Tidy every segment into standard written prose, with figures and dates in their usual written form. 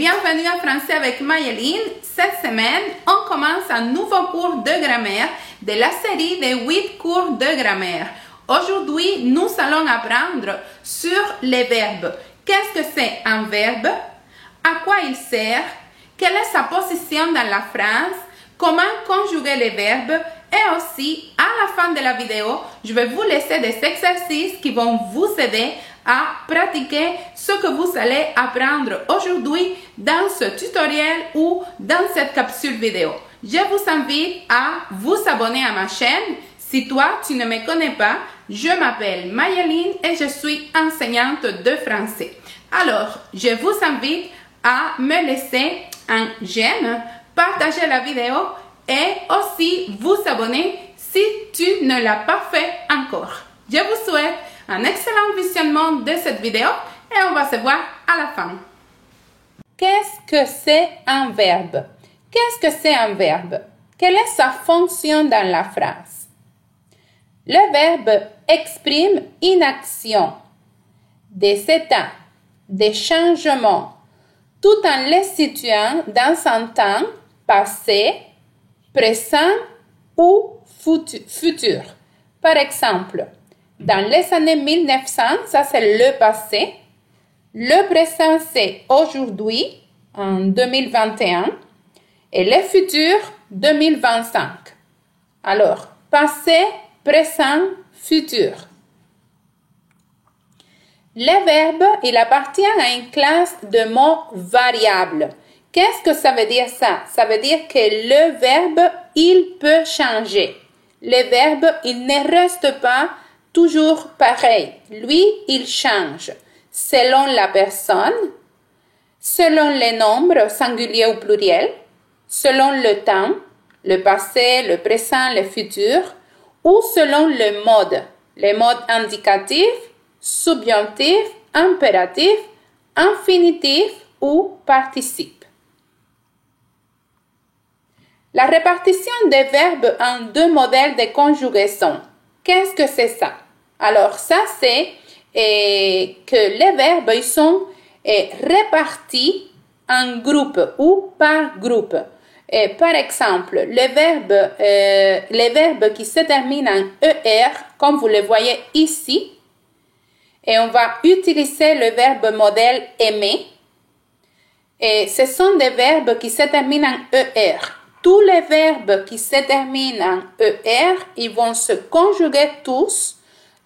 bienvenue à Français avec Mayeline. Cette semaine, on commence un nouveau cours de grammaire de la série de 8 cours de grammaire. Aujourd'hui, nous allons apprendre sur les verbes. Qu'est-ce que c'est un verbe? À quoi il sert? Quelle est sa position dans la phrase? Comment conjuguer les verbes? Et aussi, à la fin de la vidéo, je vais vous laisser des exercices qui vont vous aider à pratiquer ce que vous allez apprendre aujourd'hui dans ce tutoriel ou dans cette capsule vidéo. Je vous invite à vous abonner à ma chaîne. Si toi, tu ne me connais pas, je m'appelle Mayeline et je suis enseignante de français. Alors, je vous invite à me laisser un j'aime, partager la vidéo et aussi vous abonner si tu ne l'as pas fait encore. Je vous souhaite un excellent visionnement de cette vidéo et on va se voir à la fin. Qu'est-ce que c'est un verbe? Qu'est-ce que c'est un verbe? Quelle est sa fonction dans la phrase? Le verbe exprime une action, des états, des changements, tout en les situant dans un temps passé, présent ou futur. Par exemple, dans les années 1900, ça c'est le passé. Le présent c'est aujourd'hui, en 2021. Et le futur, 2025. Alors, passé, présent, futur. Le verbe, il appartient à une classe de mots variables. Qu'est-ce que ça veut dire ça? Ça veut dire que le verbe, il peut changer. Le verbe, il ne reste pas toujours pareil. Lui, il change selon la personne, selon les nombres singuliers ou pluriels, selon le temps, le passé, le présent, le futur, ou selon le mode, les modes indicatifs, subjonctifs, impératifs, infinitifs ou participes. La répartition des verbes en deux modèles de conjugaison. Qu'est-ce que c'est ça? Alors, ça, c'est que les verbes ils sont répartis en groupe ou par groupe. Par exemple, les verbes qui se terminent en ER, comme vous le voyez ici, et on va utiliser le verbe modèle aimer. Et ce sont des verbes qui se terminent en ER. Tous les verbes qui se terminent en ER, ils vont se conjuguer tous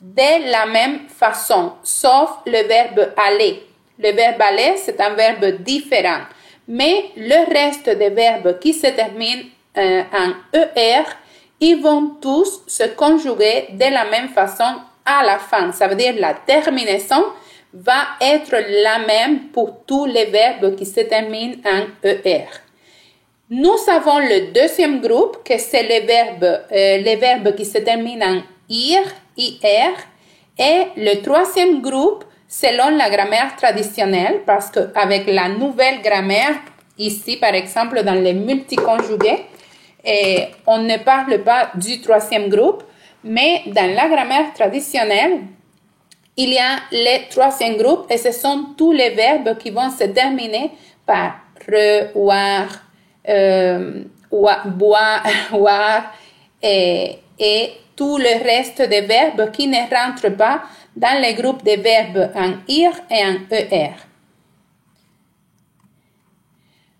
de la même façon, sauf le verbe aller. Le verbe aller, c'est un verbe différent. Mais le reste des verbes qui se terminent en ER, ils vont tous se conjuguer de la même façon à la fin. Ça veut dire la terminaison va être la même pour tous les verbes qui se terminent en ER. Nous avons le deuxième groupe, que c'est les verbes qui se terminent en IR, et le troisième groupe, selon la grammaire traditionnelle, parce qu'avec la nouvelle grammaire, ici par exemple dans les multiconjugués, on ne parle pas du troisième groupe, mais dans la grammaire traditionnelle, il y a le troisième groupe et ce sont tous les verbes qui vont se terminer par voir, boire et tout le reste des verbes qui ne rentrent pas dans le groupe des verbes en IR et en ER.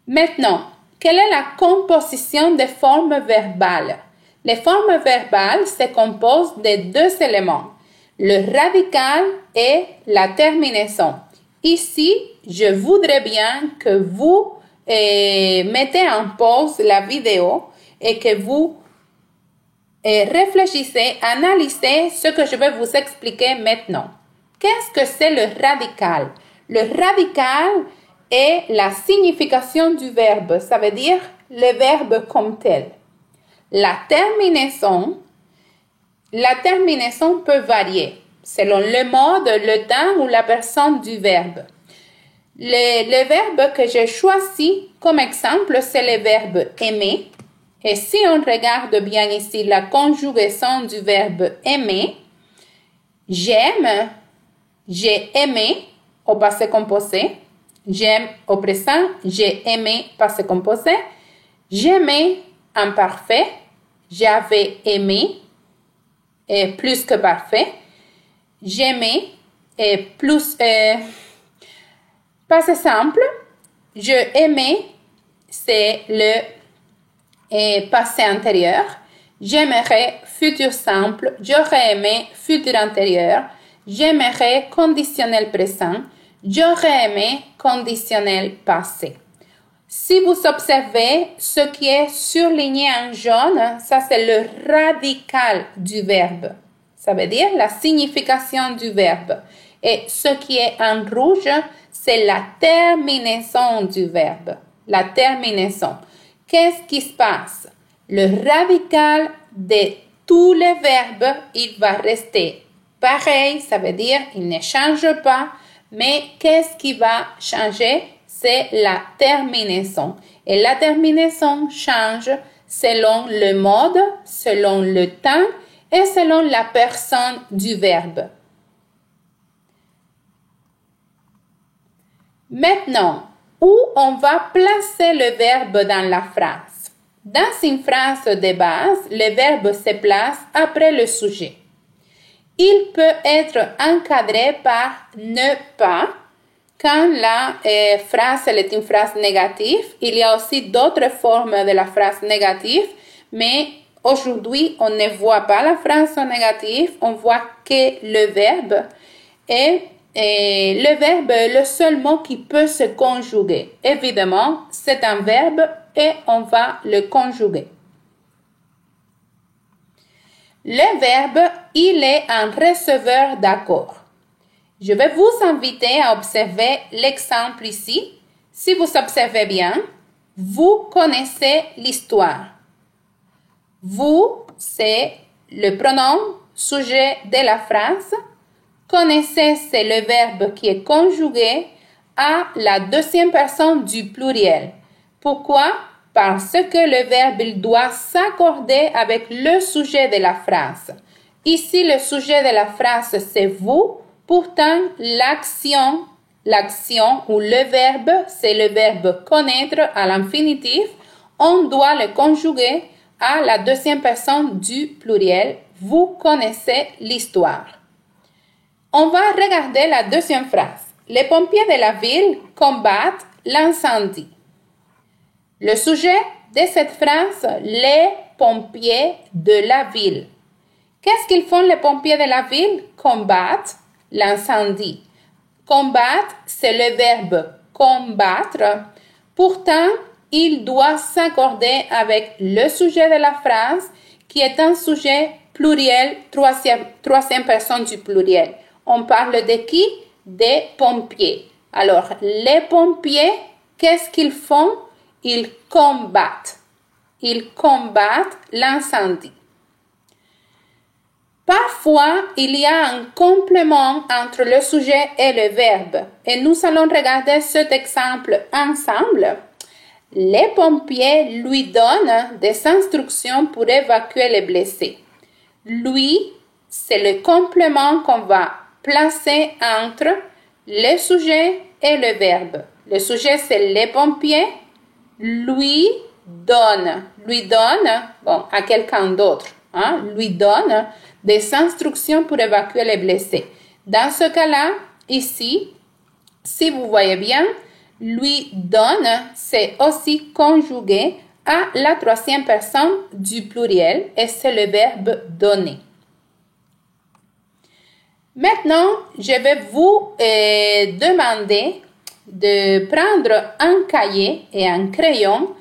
Maintenant, quelle est la composition des formes verbales? Les formes verbales se composent de deux éléments, le radical et la terminaison. Ici, je voudrais bien que vous mettez en pause la vidéo et que vous réfléchissez, analysez ce que je vais vous expliquer maintenant. Qu'est-ce que c'est le radical? Le radical est la signification du verbe, ça veut dire le verbe comme tel. La terminaison peut varier selon le mode, le temps ou la personne du verbe. Le verbe que j'ai choisi comme exemple, c'est le verbe aimer. Et si on regarde bien ici la conjugaison du verbe aimer, j'aime, j'ai aimé au passé composé, J'aime au présent, j'ai aimé passé composé. J'aimais en parfait, j'avais aimé, et plus que parfait. J'aimais, et plus, passé simple. Je aimais, c'est le passé antérieur. J'aimerais, futur simple. J'aurais aimé, futur antérieur. J'aimerais, conditionnel présent. J'aurais aimé, conditionnel passé. Si vous observez ce qui est surligné en jaune, ça c'est le radical du verbe. Ça veut dire la signification du verbe. Et ce qui est en rouge, c'est la terminaison du verbe. La terminaison. Qu'est-ce qui se passe? Le radical de tous les verbes, il va rester pareil. Ça veut dire il ne change pas. Mais qu'est-ce qui va changer? C'est la terminaison. Et la terminaison change selon le mode, selon le temps et selon la personne du verbe. Maintenant, où on va placer le verbe dans la phrase? Dans une phrase de base, le verbe se place après le sujet. Il peut être encadré par ne pas. Quand la phrase est une phrase négative, il y a aussi d'autres formes de la phrase négative, mais aujourd'hui, on ne voit pas la phrase négative, on voit que le verbe. Et le verbe est le seul mot qui peut se conjuguer. Évidemment, c'est un verbe et on va le conjuguer. Le verbe, il est un receveur d'accord. Je vais vous inviter à observer l'exemple ici. Si vous observez bien, vous connaissez l'histoire. Vous, c'est le pronom sujet de la phrase. Connaissez, c'est le verbe qui est conjugué à la deuxième personne du pluriel. Pourquoi? Parce que le verbe il doit s'accorder avec le sujet de la phrase. Ici, le sujet de la phrase, c'est vous. Pourtant, l'action ou le verbe, c'est le verbe connaître à l'infinitif. On doit le conjuguer à la deuxième personne du pluriel. Vous connaissez l'histoire. On va regarder la deuxième phrase. Les pompiers de la ville combattent l'incendie. Le sujet de cette phrase, les pompiers de la ville. Qu'est-ce qu'ils font les pompiers de la ville? Combattent l'incendie. Combattre, c'est le verbe combattre. Pourtant, il doit s'accorder avec le sujet de la phrase qui est un sujet pluriel, troisième personne du pluriel. On parle de qui? Des pompiers. Alors, les pompiers, qu'est-ce qu'ils font? Ils combattent. Ils combattent l'incendie. Parfois, il y a un complément entre le sujet et le verbe. Et nous allons regarder cet exemple ensemble. Les pompiers lui donnent des instructions pour évacuer les blessés. Lui, c'est le complément qu'on va placer entre le sujet et le verbe. Le sujet, c'est les pompiers. Lui donne, bon, à quelqu'un d'autre, lui donne des instructions pour évacuer les blessés. Dans ce cas-là, ici, si vous voyez bien, lui donne, c'est aussi conjugué à la troisième personne du pluriel et c'est le verbe donner. Maintenant, je vais vous demander de prendre un cahier et un crayon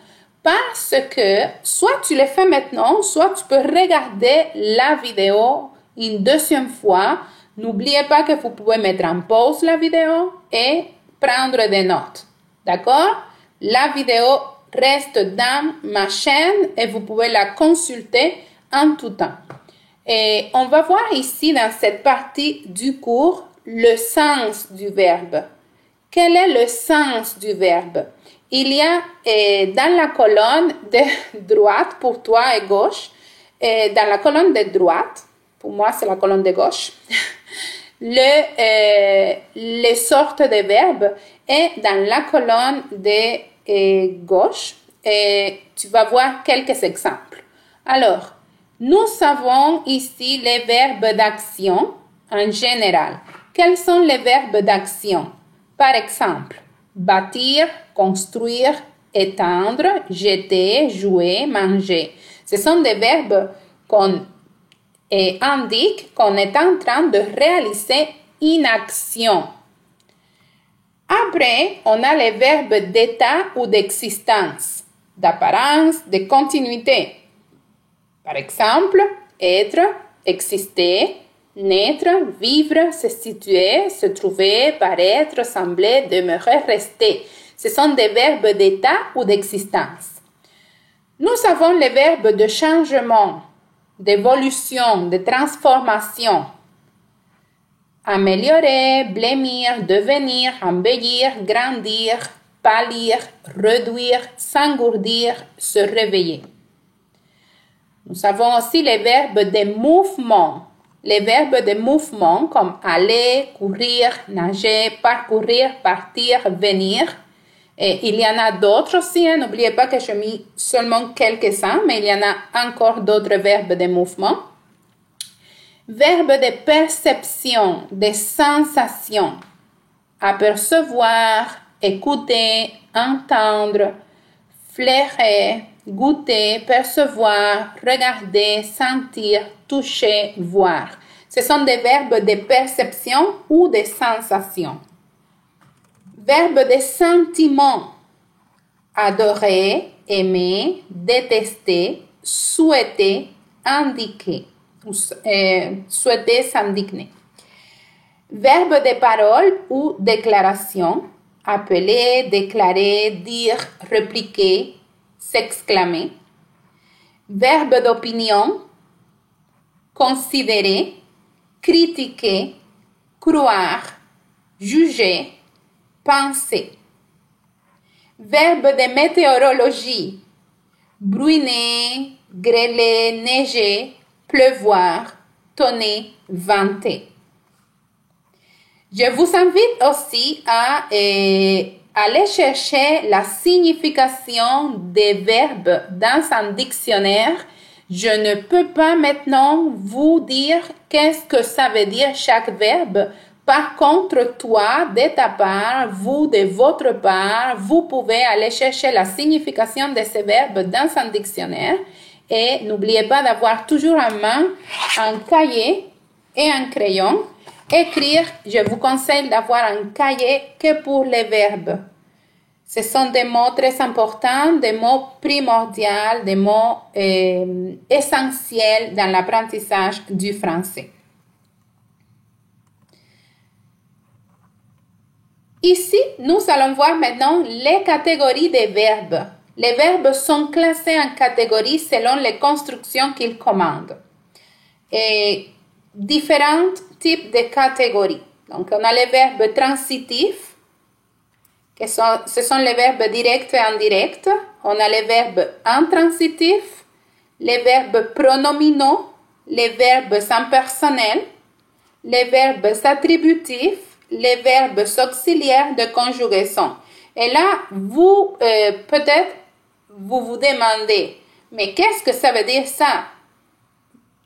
parce que soit tu le fais maintenant, soit tu peux regarder la vidéo une deuxième fois. N'oubliez pas que vous pouvez mettre en pause la vidéo et prendre des notes. D'accord? La vidéo reste dans ma chaîne et vous pouvez la consulter en tout temps. Et on va voir ici dans cette partie du cours le sens du verbe. Quel est le sens du verbe? Il y a dans la colonne de droite, pour toi et gauche, dans la colonne de droite, pour moi c'est la colonne de gauche, les sortes de verbes est dans la colonne de gauche et tu vas voir quelques exemples. Alors, nous avons ici les verbes d'action en général. Quels sont les verbes d'action? Par exemple, bâtir, construire, étendre, jeter, jouer, manger. Ce sont des verbes qu'on indique qu'on est en train de réaliser une action. Après, on a les verbes d'état ou d'existence, d'apparence, de continuité. Par exemple, être, exister, naître, vivre, se situer, se trouver, paraître, sembler, demeurer, rester. Ce sont des verbes d'état ou d'existence. Nous avons les verbes de changement, d'évolution, de transformation. Améliorer, blêmir, devenir, embellir, grandir, pâlir, réduire, s'engourdir, se réveiller. Nous avons aussi les verbes de mouvement. Les verbes de mouvement comme aller, courir, nager, parcourir, partir, venir. Et il y en a d'autres aussi. N'oubliez pas que j'ai mis seulement quelques-uns, mais il y en a encore d'autres verbes de mouvement. Verbes de perception, de sensation. Apercevoir, écouter, entendre, flairer, goûter, percevoir, regarder, sentir, toucher, voir. Ce sont des verbes de perception ou de sensation. Verbe de sentiment. Adorer, aimer, détester, souhaiter, indiquer. Souhaiter, s'indigner. Verbe de parole ou déclaration. Appeler, déclarer, dire, répliquer, s'exclamer. Verbe d'opinion. Considérer, critiquer, croire, juger, penser. Verbe de météorologie. Bruiner, grêler, neiger, pleuvoir, tonner, vanter. Je vous invite aussi à aller chercher la signification des verbes dans un dictionnaire. Je ne peux pas maintenant vous dire qu'est-ce que ça veut dire chaque verbe. Par contre, toi, de ta part, vous, de votre part, vous pouvez aller chercher la signification de ces verbes dans un dictionnaire. Et n'oubliez pas d'avoir toujours en main un cahier et un crayon. Écrire, je vous conseille d'avoir un cahier que pour les verbes. Ce sont des mots très importants, des mots primordiaux, des mots essentiels dans l'apprentissage du français. Ici, nous allons voir maintenant les catégories des verbes. Les verbes sont classés en catégories selon les constructions qu'ils commandent. Et différents types de catégories. Donc, on a les verbes transitifs, ce sont les verbes directs et indirects. On a les verbes intransitifs, les verbes pronominaux, les verbes impersonnels, les verbes attributifs, les verbes auxiliaires de conjugaison. Et là, vous, peut-être, vous vous demandez, mais qu'est-ce que ça veut dire ça?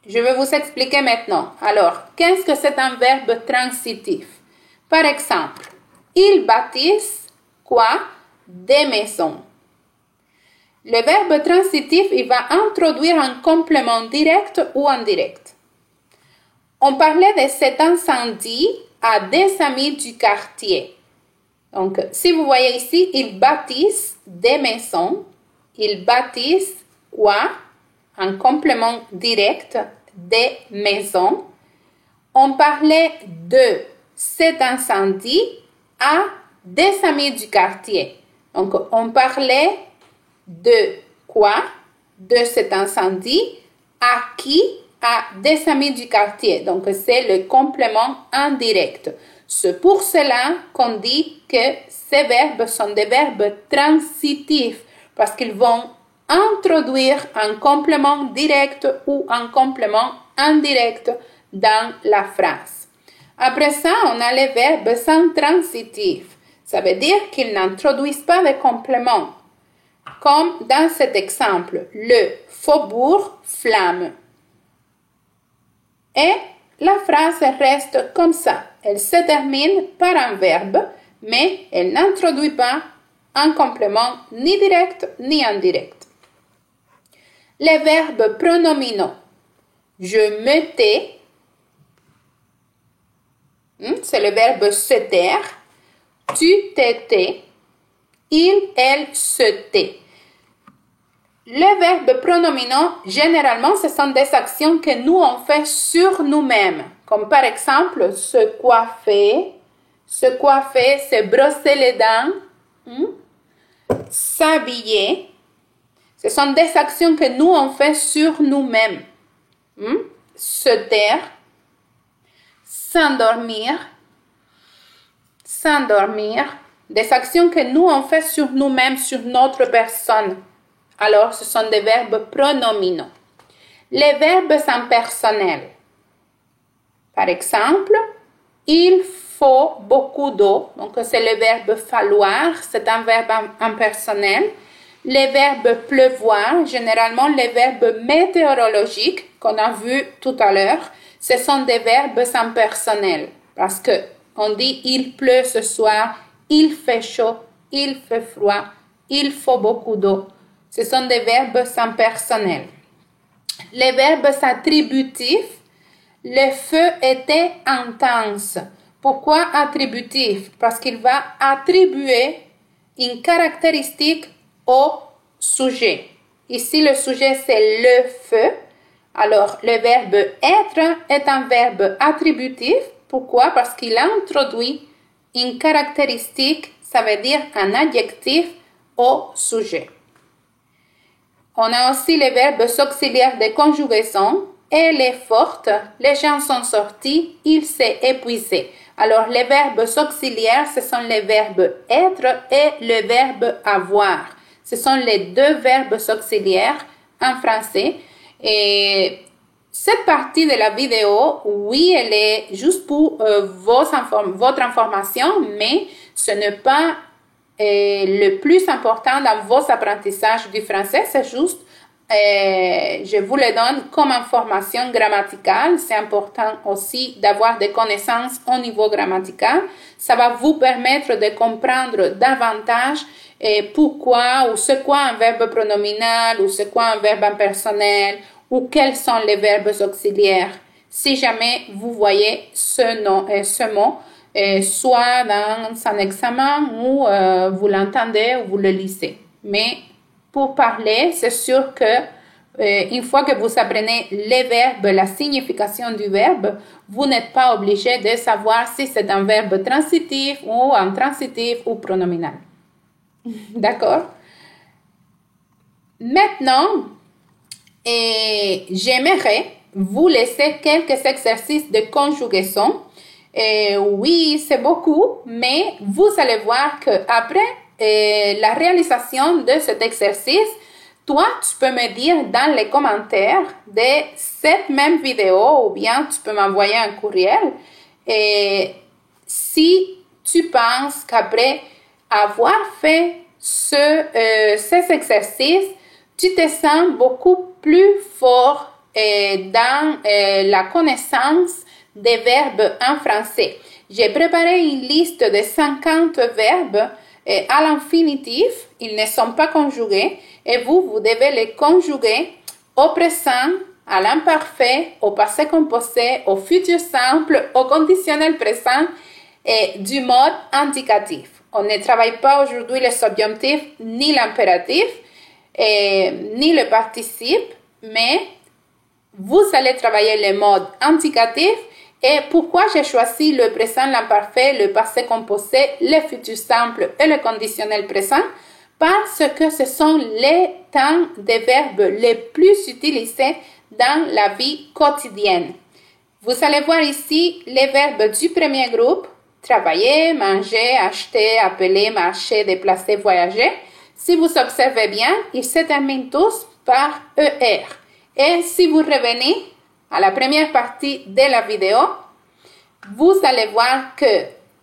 Je vais vous expliquer maintenant. Alors, qu'est-ce que c'est un verbe transitif? Par exemple, ils bâtissent quoi? Des maisons. Le verbe transitif, il va introduire un complément direct ou indirect. On parlait de cet incendie à des amis du quartier. Donc, si vous voyez ici, ils bâtissent des maisons. Ils bâtissent quoi? Un complément direct des maisons. On parlait de cet incendie à des amis du quartier. Donc, on parlait de quoi? De cet incendie à qui? À des amis du quartier. Donc, c'est le complément indirect. C'est pour cela qu'on dit que ces verbes sont des verbes transitifs parce qu'ils vont introduire un complément direct ou un complément indirect dans la phrase. Après ça, on a les verbes sans transitif. Ça veut dire qu'ils n'introduisent pas de complément. Comme dans cet exemple, le faubourg flamme. Et la phrase reste comme ça. Elle se termine par un verbe, mais elle n'introduit pas un complément ni direct ni indirect. Les verbes pronominaux. Je me tais. C'est le verbe se taire. Tu te tais. Il, elle se tait. Les verbes pronominaux, généralement, ce sont des actions que nous, on fait sur nous-mêmes. Comme par exemple, se coiffer. Se coiffer, c'est brosser les dents. S'habiller. Ce sont des actions que nous, on fait sur nous-mêmes. Se taire. S'endormir. S'endormir. Des actions que nous, on fait sur nous-mêmes, sur notre personne. Alors, ce sont des verbes pronominaux. Les verbes impersonnels. Par exemple, il faut beaucoup d'eau. Donc, c'est le verbe falloir. C'est un verbe impersonnel. Les verbes pleuvoir, généralement les verbes météorologiques qu'on a vus tout à l'heure, ce sont des verbes impersonnels. Parce que on dit il pleut ce soir, il fait chaud, il fait froid, il faut beaucoup d'eau. Ce sont des verbes impersonnels. Les verbes attributifs, le feu était intense. Pourquoi attributif? Parce qu'il va attribuer une caractéristique au sujet. Ici, le sujet, c'est le feu. Alors, le verbe être est un verbe attributif. Pourquoi? Parce qu'il introduit une caractéristique, ça veut dire un adjectif au sujet. On a aussi les verbes auxiliaires de conjugaison. Elle est forte, les gens sont sortis, il s'est épuisé. Alors, les verbes auxiliaires, ce sont les verbes être et le verbe avoir. Ce sont les deux verbes auxiliaires en français. Et cette partie de la vidéo, oui, elle est juste pour votre information, mais ce n'est pas le plus important dans vos apprentissages du français. C'est juste, je vous le donne comme information grammaticale. C'est important aussi d'avoir des connaissances au niveau grammatical. Ça va vous permettre de comprendre davantage pourquoi ou c'est quoi un verbe pronominal ou c'est quoi un verbe impersonnel ou quels sont les verbes auxiliaires. Si jamais vous voyez ce mot, soit dans un examen ou vous l'entendez ou vous le lisez. Mais pour parler, c'est sûr que une fois que vous apprenez les verbes, la signification du verbe, vous n'êtes pas obligé de savoir si c'est un verbe transitif ou intransitif ou pronominal. D'accord? Maintenant, j'aimerais vous laisser quelques exercices de conjugaison. Oui, c'est beaucoup, mais vous allez voir qu'après la réalisation de cet exercice, toi, tu peux me dire dans les commentaires de cette même vidéo ou bien tu peux m'envoyer un courriel si tu penses qu'après avoir fait ces exercices, tu te sens beaucoup plus fort dans la connaissance des verbes en français. J'ai préparé une liste de 50 verbes à l'infinitif. Ils ne sont pas conjugués et vous devez les conjuguer au présent, à l'imparfait, au passé composé, au futur simple, au conditionnel présent et du mode indicatif. On ne travaille pas aujourd'hui le subjonctif ni l'impératif ni le participe, mais vous allez travailler le mode indicatif. Et pourquoi j'ai choisi le présent, l'imparfait, le passé composé, le futur simple et le conditionnel présent? Parce que ce sont les temps des verbes les plus utilisés dans la vie quotidienne. Vous allez voir ici les verbes du premier groupe: travailler, manger, acheter, appeler, marcher, déplacer, voyager. Si vous observez bien, ils se terminent tous par ER. Et si vous revenez à la première partie de la vidéo, vous allez voir que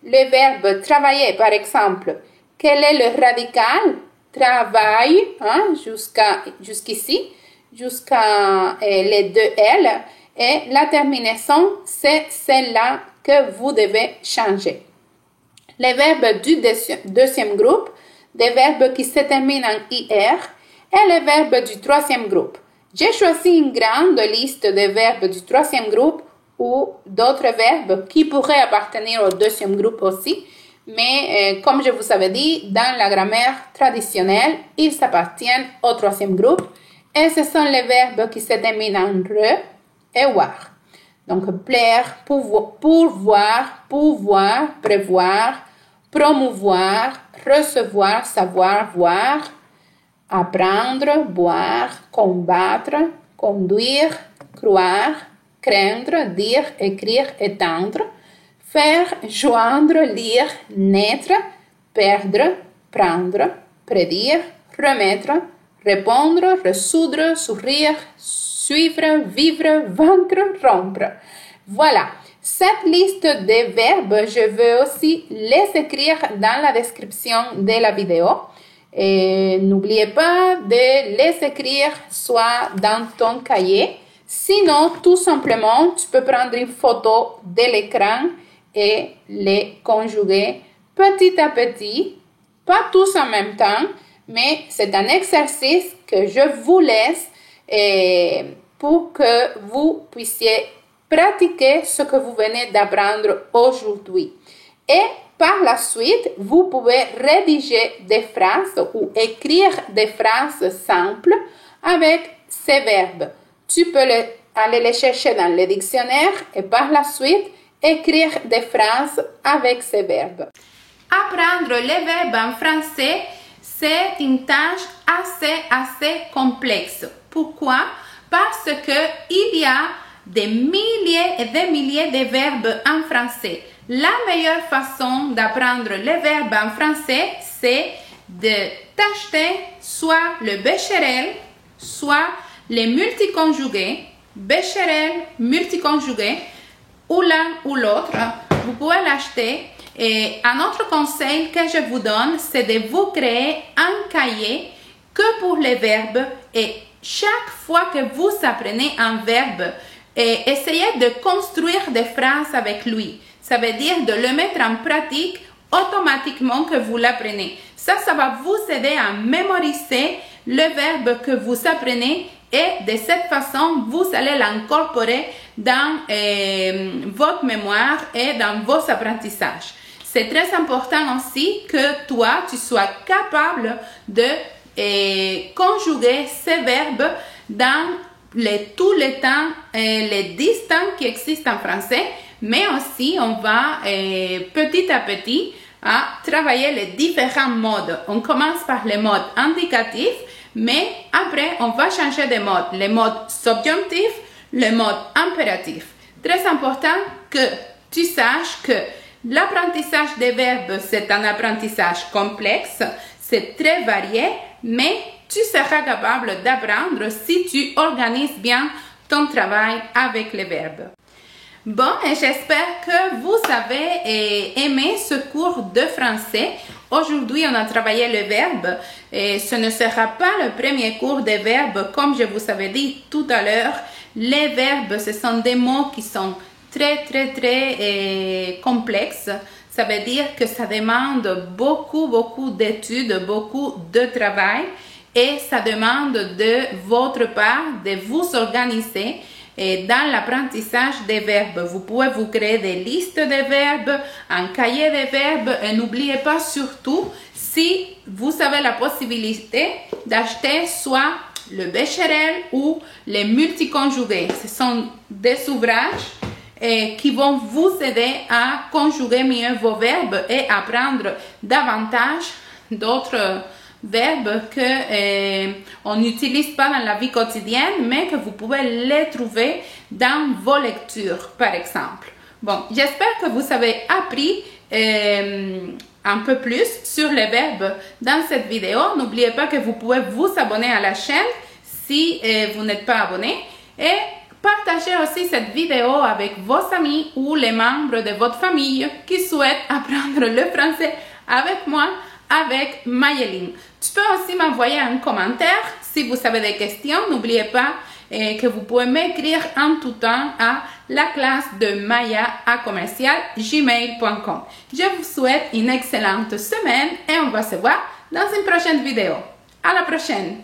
le verbe travailler, par exemple, quel est le radical? Travail, hein, jusqu'ici, jusqu'à les deux L. Et la terminaison, c'est celle-là que vous devez changer. Les verbes du deuxième groupe, des verbes qui se terminent en IR, et les verbes du troisième groupe. J'ai choisi une grande liste de verbes du troisième groupe ou d'autres verbes qui pourraient appartenir au deuxième groupe aussi, mais comme je vous avais dit, dans la grammaire traditionnelle, ils appartiennent au troisième groupe et ce sont les verbes qui se terminent en re et war. Donc, plaire, pourvoir, pouvoir, prévoir, promouvoir, recevoir, savoir, voir, apprendre, boire, combattre, conduire, croire, craindre, dire, écrire, étendre, faire, joindre, lire, naître, perdre, prendre, prédire, remettre, répondre, résoudre, sourire, suivre, vivre, vaincre, rompre. Voilà. Cette liste de verbes, je veux aussi les écrire dans la description de la vidéo. Et n'oubliez pas de les écrire soit dans ton cahier. Sinon, tout simplement, tu peux prendre une photo de l'écran et les conjuguer petit à petit. Pas tous en même temps, mais c'est un exercice que je vous laisse pour que vous puissiez pratiquer ce que vous venez d'apprendre aujourd'hui. Et par la suite, vous pouvez rédiger des phrases ou écrire des phrases simples avec ces verbes. Tu peux aller les chercher dans le dictionnaire et par la suite, écrire des phrases avec ces verbes. Apprendre les verbes en français, c'est une tâche assez complexe. Pourquoi? Parce qu'il y a des milliers et des milliers de verbes en français. La meilleure façon d'apprendre les verbes en français, c'est de t'acheter soit le Becherel, soit les multiconjugués, Becherel, multiconjugués, ou l'un ou l'autre. Vous pouvez l'acheter. Et un autre conseil que je vous donne, c'est de vous créer un cahier que pour les verbes et chaque fois que vous apprenez un verbe, essayez de construire des phrases avec lui. Ça veut dire de le mettre en pratique automatiquement que vous l'apprenez. Ça va vous aider à mémoriser le verbe que vous apprenez et de cette façon, vous allez l'incorporer dans votre mémoire et dans vos apprentissages. C'est très important aussi que toi, tu sois capable de conjuguer ces verbes dans tous les temps, les 10 temps qui existent en français, mais aussi on va petit à petit à travailler les différents modes. On commence par les modes indicatifs, mais après on va changer de mode. Les modes subjonctifs, le mode impératif. Très important que tu saches que l'apprentissage des verbes, c'est un apprentissage complexe, c'est très varié, mais tu seras capable d'apprendre si tu organises bien ton travail avec les verbes. Bon, et j'espère que vous avez aimé ce cours de français. Aujourd'hui, on a travaillé le verbe et ce ne sera pas le premier cours des verbes comme je vous avais dit tout à l'heure. Les verbes, ce sont des mots qui sont très complexes. Ça veut dire que ça demande beaucoup d'études, beaucoup de travail et ça demande de votre part de vous organiser dans l'apprentissage des verbes. Vous pouvez vous créer des listes de verbes, un cahier de verbes et n'oubliez pas surtout si vous avez la possibilité d'acheter soit le Becherel ou les multiconjugués. Ce sont des ouvrages qui vont vous aider à conjuguer mieux vos verbes et apprendre davantage d'autres verbes qu'on n'utilise pas dans la vie quotidienne, mais que vous pouvez les trouver dans vos lectures, par exemple. Bon, j'espère que vous avez appris un peu plus sur les verbes dans cette vidéo. N'oubliez pas que vous pouvez vous abonner à la chaîne si vous n'êtes pas abonné. Et Partagez aussi cette vidéo avec vos amis ou les membres de votre famille qui souhaitent apprendre le français avec moi, avec Mayeline. Tu peux aussi m'envoyer un commentaire si vous avez des questions. N'oubliez pas que vous pouvez m'écrire en tout temps à la classe de maya@gmail.com. Je vous souhaite une excellente semaine et on va se voir dans une prochaine vidéo. À la prochaine!